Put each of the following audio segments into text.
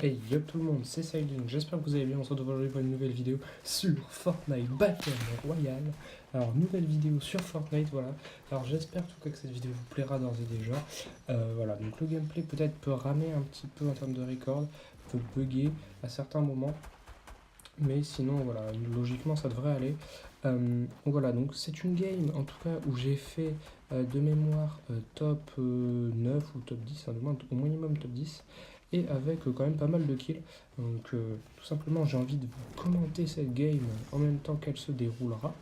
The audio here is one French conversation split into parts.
Hey yo tout le monde, c'est Silent, j'espère que vous allez bien, on se retrouve aujourd'hui pour une nouvelle vidéo sur Fortnite Battle Royale. Alors nouvelle vidéo sur Fortnite, voilà. Alors j'espère en tout cas que cette vidéo vous plaira d'ores et déjà. Voilà, donc le gameplay peut-être peut ramer un petit peu en termes de record, peut bugger à certains moments. Mais sinon voilà, logiquement ça devrait aller. Donc voilà, donc c'est une game en tout cas où j'ai fait de mémoire top 9 ou top 10, hein, au minimum top 10 et avec quand même pas mal de kills. Donc tout simplement j'ai envie de vous commenter cette game en même temps qu'elle se déroulera.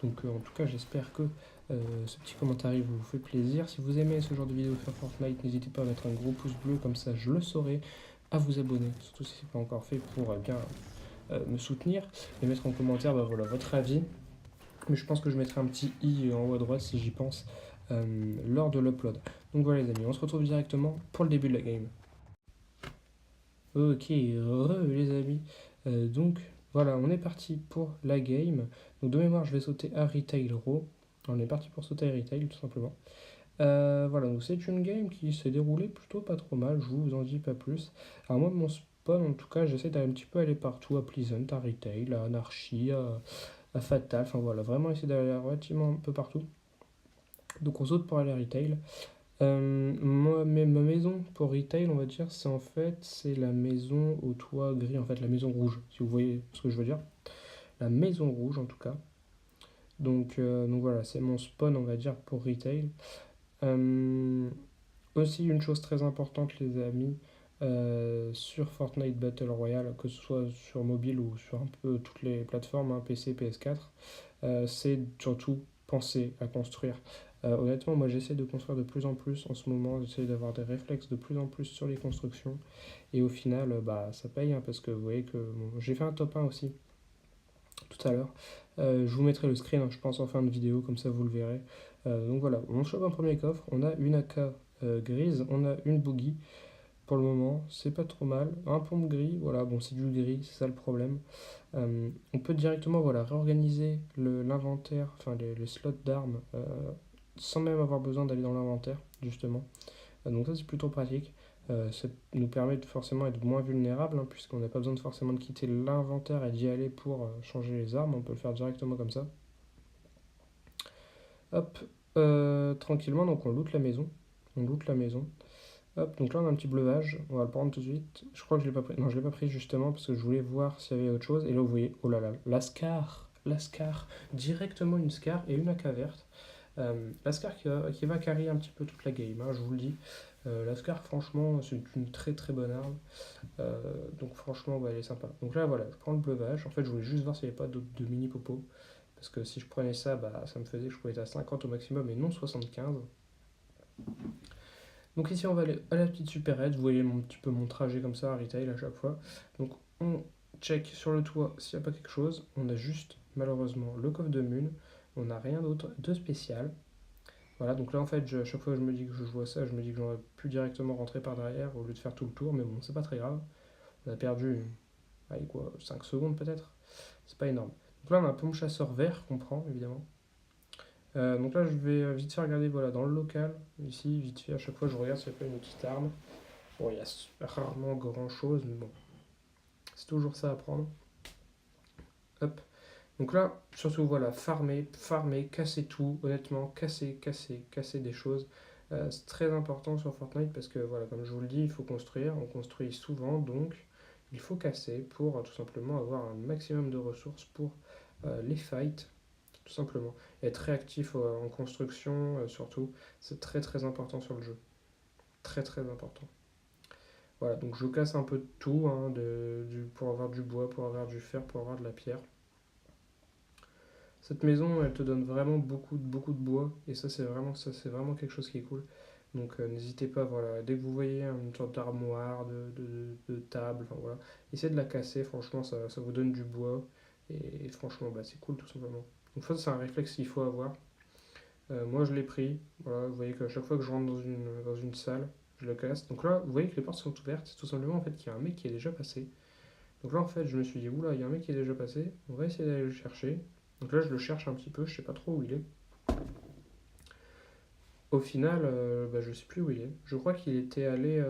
Donc en tout cas j'espère que ce petit commentaire vous fait plaisir. Si vous aimez ce genre de vidéo sur Fortnite, n'hésitez pas à mettre un gros pouce bleu, comme ça je le saurai, à vous abonner, surtout si ce n'est pas encore fait pour bien me soutenir et mettre en commentaire voilà, votre avis. Mais je pense que je mettrai un petit i en haut à droite si j'y pense lors de l'upload. Donc voilà les amis, on se retrouve directement pour le début de la game. Ok, les amis. Donc voilà, on est parti pour la game. Donc de mémoire, je vais sauter à Retail Row. On est parti pour sauter à Retail tout simplement. Voilà, donc c'est une game qui s'est déroulée plutôt pas trop mal, je vous en dis pas plus. Alors moi, mon spawn, en tout cas, j'essaie d'aller un petit peu aller partout, à Pleasant, à Retail, à Anarchy, à Fatal, enfin voilà, vraiment essayer d'aller relativement un peu partout. Donc on saute pour aller à Retail. Ma maison pour Retail, on va dire, c'est la maison au toit gris, en fait, la maison rouge, si vous voyez ce que je veux dire. La maison rouge, en tout cas. Donc voilà, c'est mon spawn, on va dire, pour Retail. Euh, Aussi, une chose très importante, les amis, sur Fortnite Battle Royale, que ce soit sur mobile ou sur un peu toutes les plateformes, hein, PC, PS4, c'est surtout penser à construire. Honnêtement, moi j'essaie de construire de plus en plus en ce moment, j'essaie d'avoir des réflexes de plus en plus sur les constructions, et au final, bah, ça paye, hein, parce que vous voyez que bon, j'ai fait un top 1 aussi tout à l'heure. Je vous mettrai le screen, hein, je pense, en fin de vidéo, comme ça vous le verrez. Donc voilà, on chope un premier coffre, on a une AK grise, on a une boogie. Pour le moment, c'est pas trop mal. Un pompe gris, voilà, bon, c'est du gris, c'est ça le problème. On peut directement voilà, réorganiser l'inventaire, enfin les slots d'armes, sans même avoir besoin d'aller dans l'inventaire, justement. Donc ça, c'est plutôt pratique. Ça nous permet de forcément être moins vulnérable, hein, puisqu'on n'a pas besoin de forcément de quitter l'inventaire et d'y aller pour changer les armes. On peut le faire directement comme ça. Hop, tranquillement, donc on loot la maison. On loot la maison. Hop, donc là on a un petit bleuvage, on va le prendre tout de suite. Je crois que je l'ai pas pris. Non, je l'ai pas pris justement parce que je voulais voir s'il y avait autre chose. Et là vous voyez, oh là là, la Scar, directement une Scar et une AK verte. La Scar qui va carry un petit peu toute la game, hein, je vous le dis. La Scar, franchement, c'est une très très bonne arme. Donc franchement, ouais, elle est sympa. Donc là voilà, je prends le bleuvage. En fait, je voulais juste voir s'il n'y avait pas d'autres de mini popo. Parce que si je prenais ça, bah, ça me faisait que je pouvais être à 50 au maximum et non 75. Donc ici on va aller à la petite supérette, vous voyez un petit peu mon trajet comme ça à retail à chaque fois. Donc on check sur le toit s'il n'y a pas quelque chose, on a juste malheureusement le coffre de Mun, on n'a rien d'autre de spécial. Voilà, donc là en fait à chaque fois que je me dis que je vois ça, je me dis que j'aurais pu directement rentrer par derrière au lieu de faire tout le tour, mais bon c'est pas très grave. On a perdu allez, quoi, 5 secondes peut-être, c'est pas énorme. Donc là on a un pompe chasseur vert qu'on prend évidemment. Donc là, je vais vite fait regarder voilà, dans le local, ici, vite fait, à chaque fois je regarde s'il n'y a pas une petite arme. Bon, il y a rarement grand chose, mais bon, c'est toujours ça à prendre. Hop. Donc là, surtout, voilà, farmer, casser tout, honnêtement, casser des choses. C'est très important sur Fortnite parce que, voilà, comme je vous le dis, il faut construire, on construit souvent, donc il faut casser pour tout simplement avoir un maximum de ressources pour les fights, tout simplement. Et être réactif en construction, surtout, c'est très très important sur le jeu. Très très important. Voilà, donc je casse un peu de tout, hein, pour avoir du bois, pour avoir du fer, pour avoir de la pierre. Cette maison, elle te donne vraiment beaucoup de bois, et ça, c'est vraiment quelque chose qui est cool. Donc n'hésitez pas, voilà, dès que vous voyez une sorte d'armoire, de table, enfin voilà, essayez de la casser, franchement, ça vous donne du bois, et franchement, bah, c'est cool tout simplement. Donc ça, c'est un réflexe qu'il faut avoir. Moi, je l'ai pris, voilà, vous voyez qu'à chaque fois que je rentre dans une salle, je le casse. Donc là, vous voyez que les portes sont ouvertes, c'est tout simplement en fait qu'il y a un mec qui est déjà passé. Donc là, en fait, je me suis dit, oula, il y a un mec qui est déjà passé, on va essayer d'aller le chercher. Donc là, je le cherche un petit peu, je sais pas trop où il est. Au final, bah, je sais plus où il est. Je crois qu'il était allé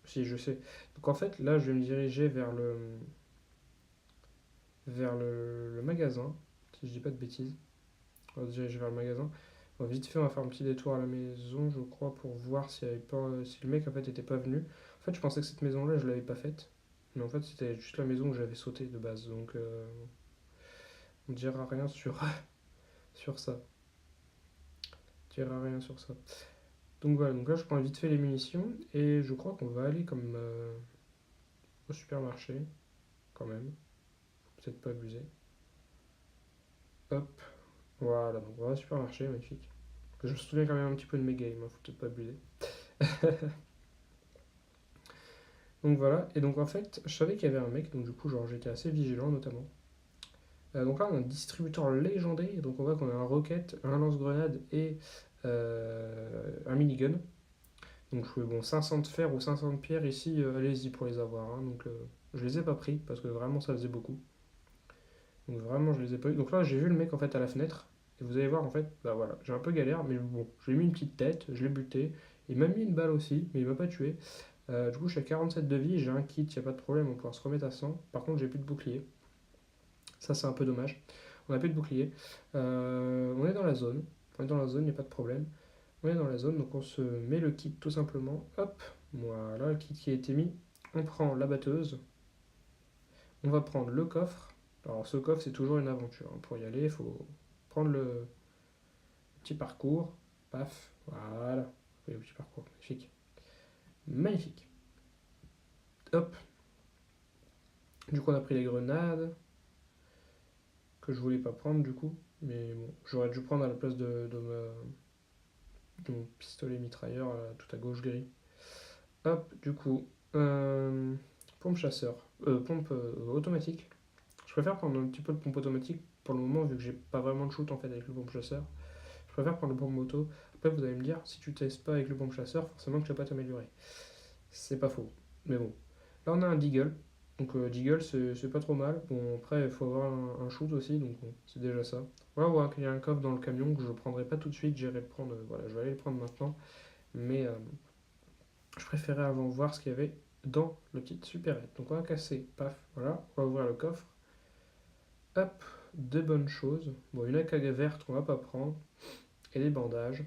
Si, je sais. Donc en fait, là, je vais me diriger vers le magasin, si je dis pas de bêtises. On va se diriger vers le magasin. Bon, vite fait, on va faire un petit détour à la maison, je crois, pour voir s'il y avait pas, si le mec en fait était pas venu. En fait, je pensais que cette maison-là, je l'avais pas faite. Mais en fait, c'était juste la maison où j'avais sauté de base. Donc, on dira rien sur ça. On dira rien sur ça. Donc voilà, donc là, je prends vite fait les munitions. Et je crois qu'on va aller comme au supermarché, quand même. Peut-être pas abuser. Hop, voilà, donc on va au supermarché, magnifique. Je me souviens quand même un petit peu de mes games, hein, faut peut-être pas abuser. Donc voilà, et donc en fait, je savais qu'il y avait un mec, donc du coup, genre j'étais assez vigilant notamment. Donc là, on a un distributeur légendaire, donc on voit qu'on a un rocket, un lance-grenade et un minigun. Donc bon, 500 de fer ou 500 de pierre ici, allez-y pour les avoir, hein. Donc je les ai pas pris parce que vraiment ça faisait beaucoup. Donc vraiment, je les ai pas eu. Donc là, j'ai vu le mec en fait à la fenêtre. Et vous allez voir en fait, bah voilà, j'ai un peu galère, mais bon, je lui ai mis une petite tête, je l'ai buté. Il m'a mis une balle aussi, mais il m'a pas tué. Du coup, je suis à 47 de vie, j'ai un kit, y a pas de problème, on pourra se remettre à 100. Par contre, j'ai plus de bouclier. Ça, c'est un peu dommage. On a plus de bouclier. On est dans la zone. On est dans la zone, y a pas de problème. On est dans la zone, donc on se met le kit tout simplement. Hop, voilà, le kit qui a été mis. On prend la batteuse. On va prendre le coffre. Alors, ce coffre, c'est toujours une aventure, hein. Pour y aller, il faut prendre le petit parcours. Paf, voilà. Oui, le petit parcours, magnifique. Magnifique. Hop. Du coup, on a pris les grenades, que je voulais pas prendre du coup. Mais bon, j'aurais dû prendre à la place de mon pistolet mitrailleur tout à gauche gris. Hop, du coup, pompe chasseur, pompe automatique. Je préfère prendre un petit peu de pompe automatique pour le moment, vu que j'ai pas vraiment de shoot en fait avec le pompe chasseur. Je préfère prendre le pompe moto. Après, vous allez me dire, si tu testes pas avec le pompe chasseur, forcément que tu vas pas t'améliorer. C'est pas faux. Mais bon. Là, on a un Deagle. Donc, Deagle, c'est pas trop mal. Bon, après, il faut avoir un shoot aussi, donc bon, c'est déjà ça. Voilà, on voit qu'il y a un coffre dans le camion que je prendrai pas tout de suite. J'irai le prendre, voilà, je vais aller le prendre maintenant. Mais je préférais avant voir ce qu'il y avait dans le kit supérette. Donc, on va casser, paf, voilà. On va ouvrir le coffre. Hop, des bonnes choses. Bon, une AK verte qu'on va pas prendre. Et des bandages.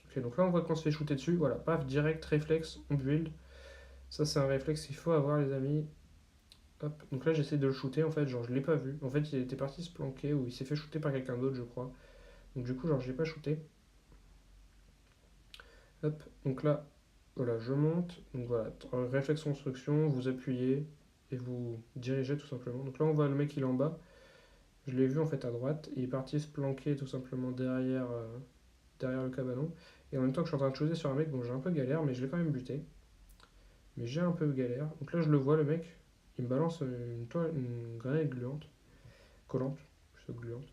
Ok, donc là, on voit qu'on se fait shooter dessus. Voilà, paf, direct, réflexe, on build. Ça, c'est un réflexe qu'il faut avoir, les amis. Hop. Donc là, j'essaie de le shooter. En fait, genre, je l'ai pas vu. En fait, il était parti se planquer ou il s'est fait shooter par quelqu'un d'autre, je crois. Donc, du coup, genre, je l'ai pas shooté. Hop. Donc là, voilà, je monte. Donc voilà, réflexe construction, vous appuyez et vous dirigez tout simplement. Donc là, on voit le mec, il est en bas. Je l'ai vu en fait à droite. Il est parti se planquer tout simplement derrière le cabanon. Et en même temps que je suis en train de shooter sur un mec, bon, j'ai un peu galère, mais je l'ai quand même buté. Mais j'ai un peu galère. Donc là, je le vois, le mec. Il me balance une grenade gluante. Collante, plutôt gluante.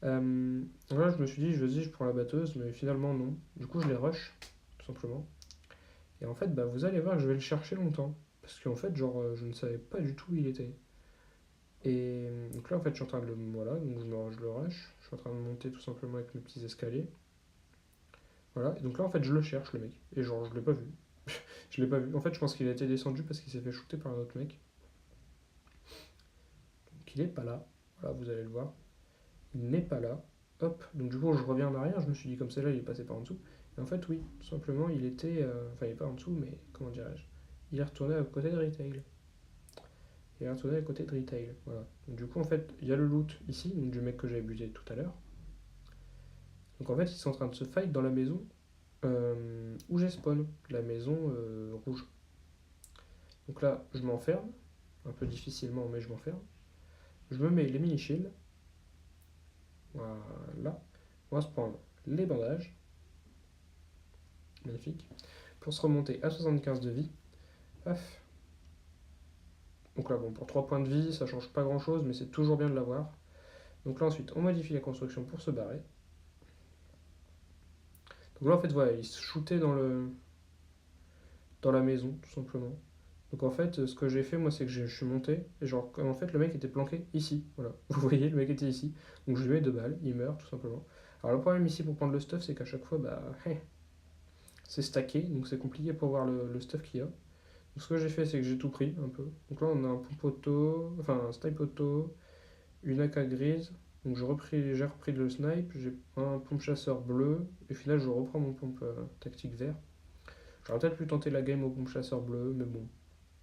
Là, je me suis dit, vas-y, je prends la batteuse, mais finalement, non. Du coup, je les rush, tout simplement. Et en fait, bah, vous allez voir que je vais le chercher longtemps. Parce qu'en fait, genre, je ne savais pas du tout où il était. Et donc là, en fait, je suis en train de le. Voilà, donc je le rush. Je suis en train de monter tout simplement avec mes petits escaliers. Voilà, et donc là, en fait, je le cherche, le mec. Et genre, je l'ai pas vu. Je l'ai pas vu. En fait, je pense qu'il a été descendu parce qu'il s'est fait shooter par un autre mec. Donc, il est pas là. Voilà, vous allez le voir. Il n'est pas là. Hop, donc du coup, je reviens en arrière. Je me suis dit, comme c'est là, il est passé par en dessous. Et en fait, oui, tout simplement, il était. Enfin, il est pas en dessous, mais comment dirais-je. Il est retourné à côté de Retail. Il est retourné à côté de Retail. Voilà. Donc, du coup, en fait, il y a le loot ici, donc du mec que j'avais buté tout à l'heure. Donc, en fait, ils sont en train de se fight dans la maison où j'ai spawn, la maison rouge. Donc là, je m'enferme, un peu difficilement, mais je m'enferme. Je me mets les mini-shields. Voilà. On va se prendre les bandages. Magnifique. Pour se remonter à 75 de vie. Paf. Donc là, bon, pour 3 points de vie, ça change pas grand chose, mais c'est toujours bien de l'avoir. Donc là, ensuite, on modifie la construction pour se barrer. Donc là, en fait, voilà, il se shootait dans la maison, tout simplement. Donc en fait, ce que j'ai fait, moi, c'est que je suis monté, et genre, en fait, le mec était planqué ici, voilà. Vous voyez, le mec était ici. Donc je lui mets 2 balles, il meurt, tout simplement. Alors le problème ici pour prendre le stuff, c'est qu'à chaque fois, bah, c'est stacké, donc c'est compliqué pour voir le stuff qu'il y a. Ce que j'ai fait, c'est que j'ai tout pris un peu. Donc là, on a un pompe auto, enfin un snipe auto, une AK grise. Donc j'ai repris le snipe, j'ai un pompe chasseur bleu, et puis là, je reprends mon pompe tactique vert. J'aurais peut-être pu tenter la game au pompe chasseur bleu, mais bon,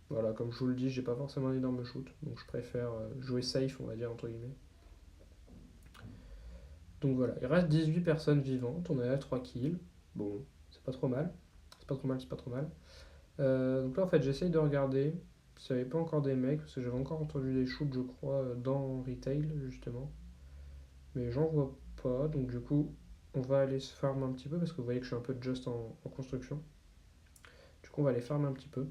voilà, comme je vous le dis, j'ai pas forcément un énorme shoot, donc je préfère jouer safe, on va dire, entre guillemets. Donc voilà, il reste 18 personnes vivantes, on est à 3 kills. Bon, c'est pas trop mal. C'est pas trop mal, c'est pas trop mal. Donc là, en fait, j'essaye de regarder s'il n'y avait pas encore des mecs, parce que j'avais encore entendu des shoots, je crois, dans Retail, justement. Mais j'en vois pas, donc du coup, on va aller se farm un petit peu, parce que vous voyez que je suis un peu just en construction. Du coup, on va aller farm un petit peu.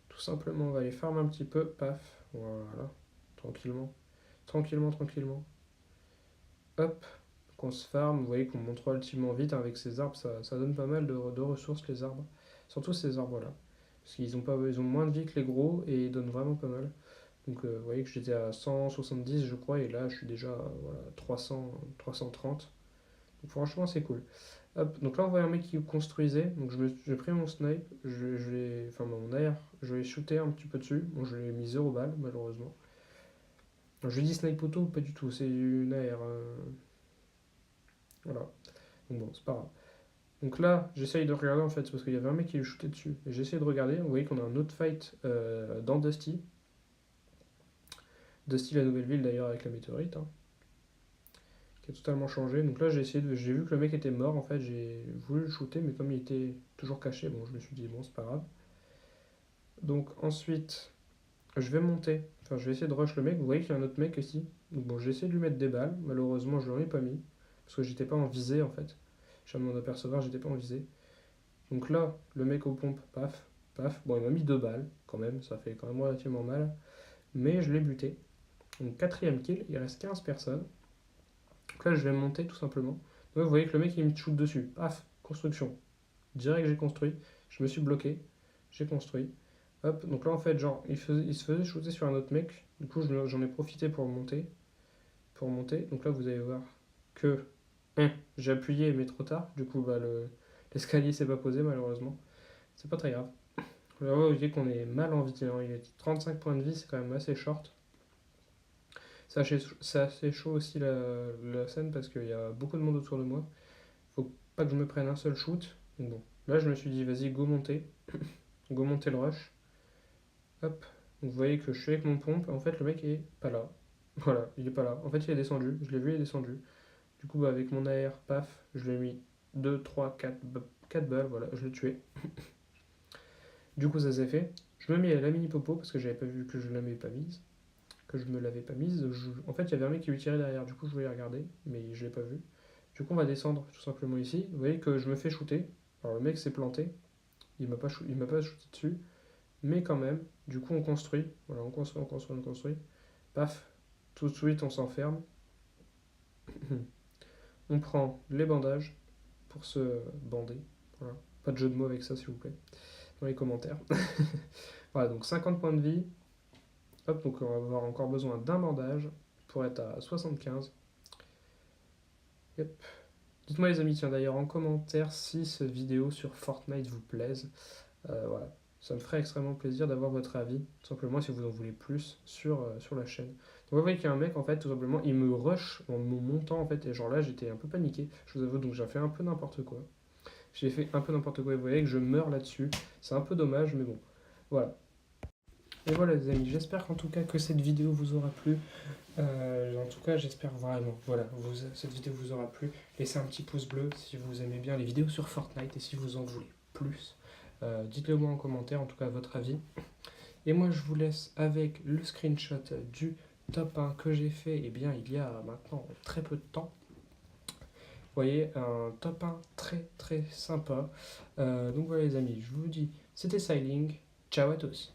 Tout simplement, on va aller farm un petit peu, paf, voilà, tranquillement. Tranquillement, tranquillement. Hop, qu'on se farm, vous voyez qu'on monte relativement vite avec ces arbres, ça donne pas mal de ressources les arbres. Surtout ces arbres-là. Parce ils ont moins de vie que les gros et ils donnent vraiment pas mal. Donc vous voyez que j'étais à 170 je crois et là je suis déjà voilà, 300, 330. Donc franchement c'est cool. Hop, donc là on voit un mec qui construisait, donc j'ai pris mon snipe, enfin mon AR, je l'ai shooté un petit peu dessus, bon je lui ai mis 0 balles malheureusement. Alors, je lui ai dit snipe auto, pas du tout, c'est une AR. Voilà. Donc bon, c'est pas grave. Donc là, j'essaye de regarder en fait, parce qu'il y avait un mec qui lui shootait dessus. Et j'essaye de regarder, vous voyez qu'on a un autre fight dans Dusty. Dusty, la nouvelle ville d'ailleurs, avec la météorite, hein, qui a totalement changé. Donc là, j'ai vu que le mec était mort en fait, j'ai voulu le shooter, mais comme il était toujours caché, bon, je me suis dit, bon, c'est pas grave. Donc ensuite, je vais monter, enfin, je vais essayer de rush le mec. Vous voyez qu'il y a un autre mec ici. Donc bon, j'ai essayé de lui mettre des balles, malheureusement, je ne ai pas mis, parce que j'étais pas en visée en fait. Je viens de m'en apercevoir, j'étais pas en visée. Donc là, le mec aux pompes, paf, paf. Bon, il m'a mis 2 balles, quand même, ça fait quand même relativement mal. Mais je l'ai buté. Donc quatrième kill, il reste 15 personnes. Donc là, je vais monter tout simplement. Donc vous voyez que le mec, il me shoot dessus. Paf, construction. Direct, j'ai construit. Je me suis bloqué. J'ai construit. Hop, donc là, en fait, genre, il se faisait shooter sur un autre mec. Du coup, j'en ai profité pour monter. Donc là, vous allez voir que j'ai appuyé, mais trop tard. Du coup, bah, l'escalier s'est pas posé, malheureusement. C'est pas très grave. Là, vous voyez qu'on est mal en vie, hein. Il y a 35 points de vie, c'est quand même assez short. C'est assez chaud aussi la scène parce qu'il y a beaucoup de monde autour de moi. Faut pas que je me prenne un seul shoot. Donc bon, là je me suis dit vas-y go monter. Go monter le rush. Hop. Donc vous voyez que je suis avec mon pompe. En fait le mec est pas là. Voilà, il est pas là. En fait il est descendu. Je l'ai vu, il est descendu. Du coup bah, avec mon AR, paf, je lui ai mis 2, 3, 4 balles. Voilà, je l'ai tué. Du coup ça s'est fait. Je me mets à la mini popo parce que j'avais pas vu que je l'avais pas mise. Que je me l'avais pas mise. En fait, il y avait un mec qui lui tirait derrière, du coup, je voulais regarder, mais je l'ai pas vu. Du coup, on va descendre tout simplement ici. Vous voyez que je me fais shooter. Alors, le mec s'est planté, il m'a pas shooté dessus, mais quand même, du coup, on construit. Voilà, on construit, on construit, on construit. Paf, tout de suite, on s'enferme. On prend les bandages pour se bander. Voilà. Pas de jeu de mots avec ça, s'il vous plaît, dans les commentaires. Voilà, donc 50 points de vie. Hop, donc on va avoir encore besoin d'un bandage pour être à 75. Yep. Dites-moi les amis, tiens d'ailleurs en commentaire si cette vidéo sur Fortnite vous plaise. Voilà. Ça me ferait extrêmement plaisir d'avoir votre avis, tout simplement si vous en voulez plus sur la chaîne. Donc vous voyez qu'il y a un mec en fait, tout simplement, il me rush en me montant en fait, et genre là j'étais un peu paniqué, je vous avoue, donc j'ai fait un peu n'importe quoi. J'ai fait un peu n'importe quoi et vous voyez que je meurs là-dessus. C'est un peu dommage, mais bon. Voilà. Et voilà les amis, j'espère qu'en tout cas que cette vidéo vous aura plu. En tout cas, j'espère vraiment. Voilà, cette vidéo vous aura plu. Laissez un petit pouce bleu si vous aimez bien les vidéos sur Fortnite et si vous en voulez plus. Dites-le moi en commentaire, en tout cas votre avis. Et moi, je vous laisse avec le screenshot du top 1 que j'ai fait il y a maintenant très peu de temps. Vous voyez, un top 1 très très sympa. Donc voilà les amis, je vous dis, c'était Styling. Ciao à tous.